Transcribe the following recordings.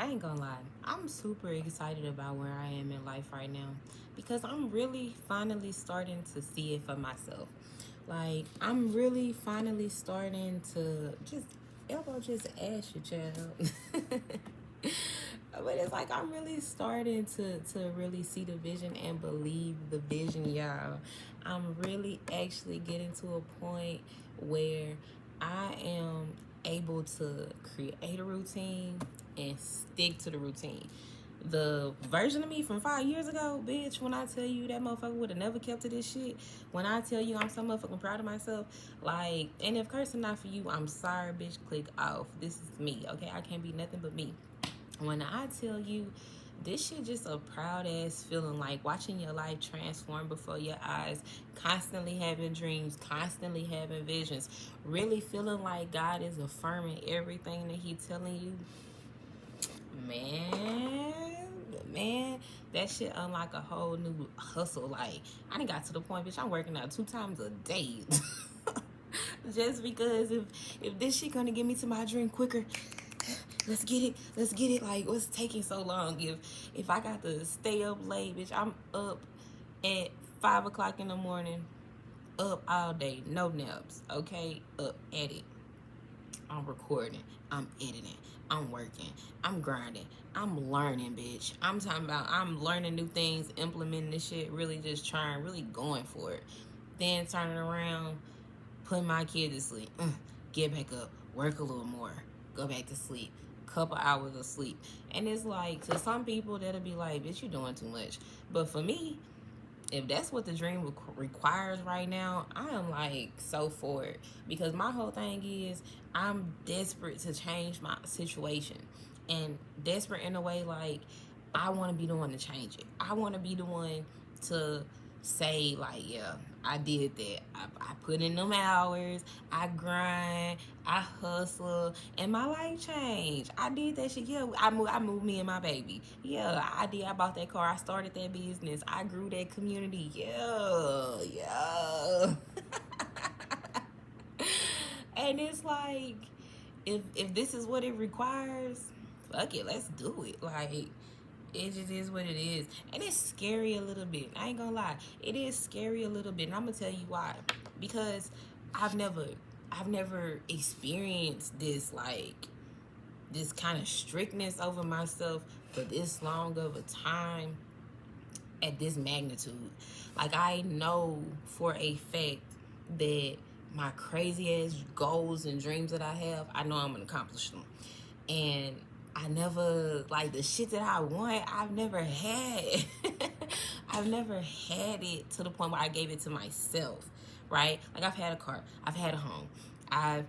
I ain't gonna lie, I'm super excited about where I am in life right now because I'm really finally starting to see it for myself. Like, I'm really finally starting to just ask your child. But it's like I'm really starting to really see the vision and believe the vision, y'all. I'm really actually getting to a point where I am able to create a routine and stick to the routine. The version of me from 5 years ago, bitch, when I tell you that motherfucker would have never kept to this shit, when I tell you I'm so motherfucking proud of myself, like, and if cursing not for you, I'm sorry, bitch, click off. This is me, okay? I can't be nothing but me. When I tell you this shit just a proud ass feeling, like watching your life transform before your eyes, constantly having dreams, constantly having visions, really feeling like God is affirming everything that He telling you. Man, that shit unlock a whole new hustle. Like, I done got to the point, bitch, I'm working out 2 times a day. Just because if this shit gonna get me to my dream quicker, let's get it. Like, what's taking so long? If I got to stay up late, bitch, I'm up at 5 o'clock in the morning, up all day, no naps, okay? Up at it. I'm recording, I'm editing, I'm working, I'm grinding, I'm learning, bitch. I'm talking about I'm learning new things, implementing this shit, really just trying, really going for it. Then turning around, putting my kid to sleep, get back up, work a little more, go back to sleep, couple hours of sleep. And it's like, to some people that'll be like, bitch, you doing too much. But for me, if that's what the dream requires right now, I am like so for it, because my whole thing is I'm desperate to change my situation, and desperate in a way like I want to be the one to change it. I want to be the one to say like, yeah, I did that. I put in them hours. I grind. I hustle, and my life changed. I did that shit. Yeah, I moved me and my baby. Yeah, I did. I bought that car. I started that business. I grew that community. Yeah. And it's like, if this is what it requires, fuck it, let's do it. Like, it just is what it is. And it's scary a little bit. I ain't gonna lie. It is scary a little bit. And I'm gonna tell you why. Because I've never experienced this, like, this kind of strictness over myself for this long of a time at this magnitude. Like, I know for a fact that my crazy ass goals and dreams that I have, I know I'm gonna accomplish them. And I never, like, the shit that I want, I've never had. I've never had it to the point where I gave it to myself, right? Like, I've had a car, I've had a home, I've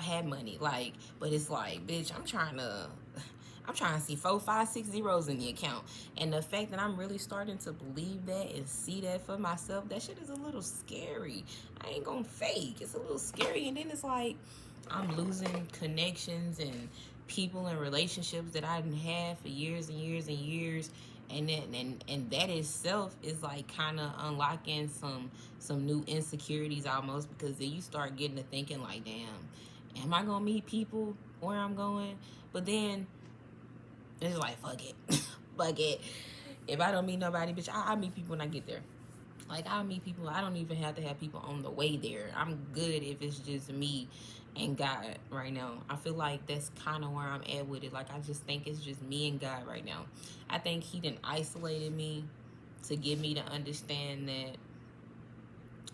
had money, like, but it's like, bitch, I'm trying to see 4, 5, 6 zeros in the account. And the fact that I'm really starting to believe that and see that for myself, that shit is a little scary. I ain't gonna fake. It's a little scary. And then it's like, I'm losing connections and people and relationships that I didn't have for years and years and years. And that itself is like kind of unlocking some new insecurities almost, because then you start getting to thinking like, damn, am I gonna meet people where I'm going? But then it's like, fuck it. Fuck it. If I don't meet nobody, bitch, I'll meet people when I get there. Like, I'll meet people. I don't even have to have people on the way there. I'm good if it's just me and God right now. I feel like that's kind of where I'm at with it. Like, I just think it's just me and God right now. I think He done isolated me to get me to understand that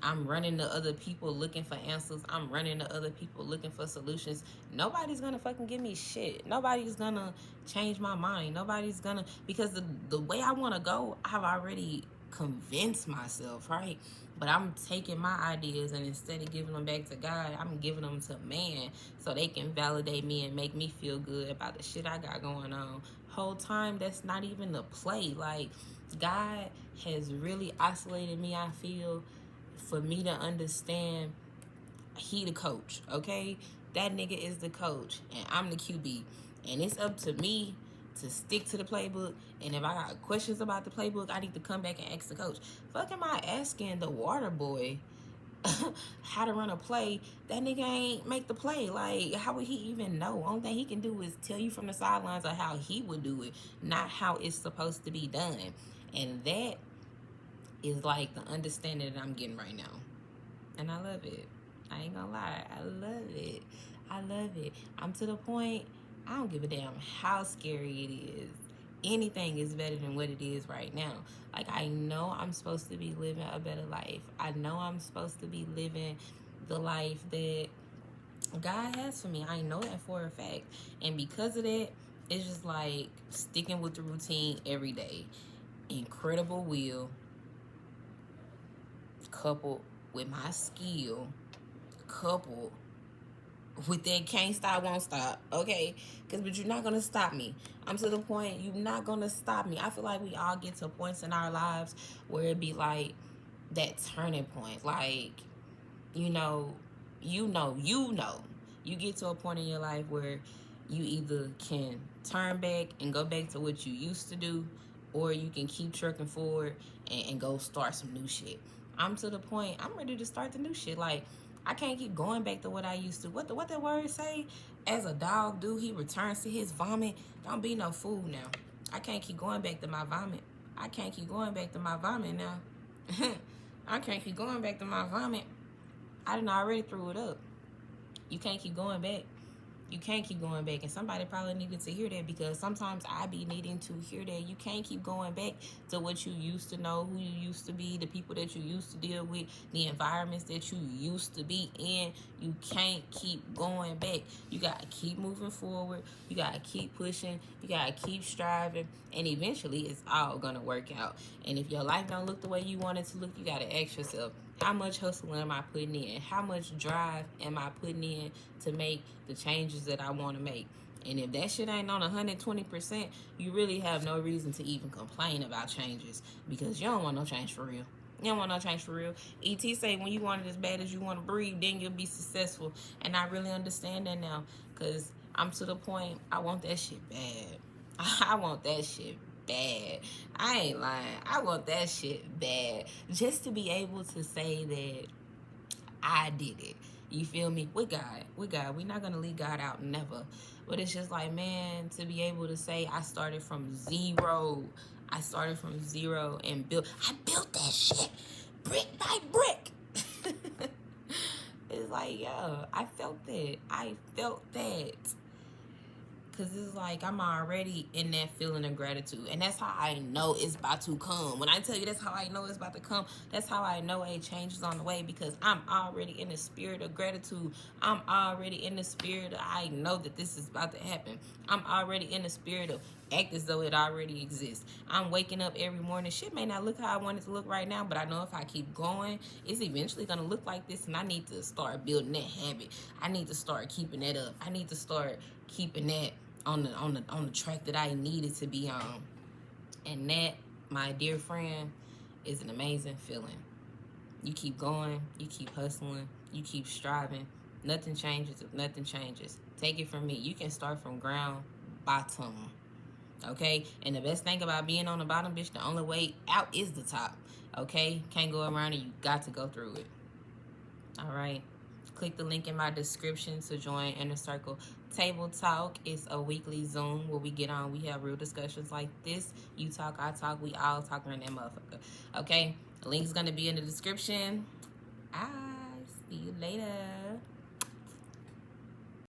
I'm running to other people looking for answers. I'm running to other people looking for solutions. Nobody's gonna fucking give me shit. Nobody's gonna change my mind. Nobody's gonna, because the way I want to go, I've already convinced myself, right? But I'm taking my ideas, and instead of giving them back to God, I'm giving them to man so they can validate me and make me feel good about the shit I got going on. Whole time, that's not even the play. Like, God has really isolated me, I feel, for me to understand He the coach, okay? That nigga is the coach, and I'm the QB. And it's up to me to stick to the playbook. And if I got questions about the playbook, I need to come back and ask the coach. Fuck am I asking the water boy how to run a play, that nigga ain't make the play. Like, how would he even know? Only thing he can do is tell you from the sidelines of how he would do it, not how it's supposed to be done. And that is like the understanding that I'm getting right now. And I love it. I ain't gonna lie. I love it. I love it. I'm to the point, I don't give a damn how scary it is. Anything is better than what it is right now. Like, I know I'm supposed to be living a better life. I know I'm supposed to be living the life that God has for me. I know that for a fact. And because of that, it's just like sticking with the routine every day. Incredible will coupled with my skill, coupled with that can't stop, won't stop, okay? But you're not gonna stop me. I'm to the point, you're not gonna stop me. I feel like we all get to points in our lives where it be like that turning point. Like, you get to a point in your life where you either can turn back and go back to what you used to do, or you can keep trucking forward and go start some new shit. I'm to the point, I'm ready to start the new shit. Like, I can't keep going back to what I used to. What that word say? As a dog do, he returns to his vomit. Don't be no fool now. I can't keep going back to my vomit. I can't keep going back to my vomit now. I can't keep going back to my vomit. I done already threw it up. You can't keep going back. You can't keep going back. And somebody probably needed to hear that, because sometimes I be needing to hear that. You can't keep going back to what you used to know, who you used to be, the people that you used to deal with, the environments that you used to be in. You can't keep going back. You got to keep moving forward. You got to keep pushing. You got to keep striving. And eventually it's all going to work out. And if your life don't look the way you want it to look, you got to ask yourself, how much hustle am I putting in? How much drive am I putting in to make the changes that I want to make? And if that shit ain't on 120%, you really have no reason to even complain about changes, because you don't want no change for real. You don't want no change for real. E.T. say when you want it as bad as you want to breathe, then you'll be successful. And I really understand that now, because I'm to the point, I want that shit bad. I want that shit bad. I ain't lying. I want that shit bad. Just to be able to say that I did it. You feel me? With God. We're not going to leave God out, never. But it's just like, man, to be able to say I started from zero. I started from zero and I built that shit brick by brick. It's like, yo, I felt that. I felt that. Because it's like I'm already in that feeling of gratitude. And that's how I know it's about to come. When I tell you that's how I know it's about to come, that's how I know a change is on the way. Because I'm already in the spirit of gratitude. I'm already in the spirit of, I know that this is about to happen. I'm already in the spirit of act as though it already exists. I'm waking up every morning. Shit may not look how I want it to look right now, but I know if I keep going, it's eventually going to look like this. And I need to start building that habit. I need to start keeping that up. I need to start keeping that on the track that I needed to be on. And that, my dear friend, is an amazing feeling. You keep going, you keep hustling, you keep striving. Nothing changes if nothing changes. Take it from me. You can start from ground bottom. Okay? And the best thing about being on the bottom, bitch, the only way out is the top. Okay? Can't go around it. You got to go through it. All right? Click the link in my description to join iNnerCircle Table Talk. It's a weekly Zoom where we get on. We have real discussions like this. You talk, I talk. We all talk around that motherfucker. Okay? The link's going to be in the description. See you later.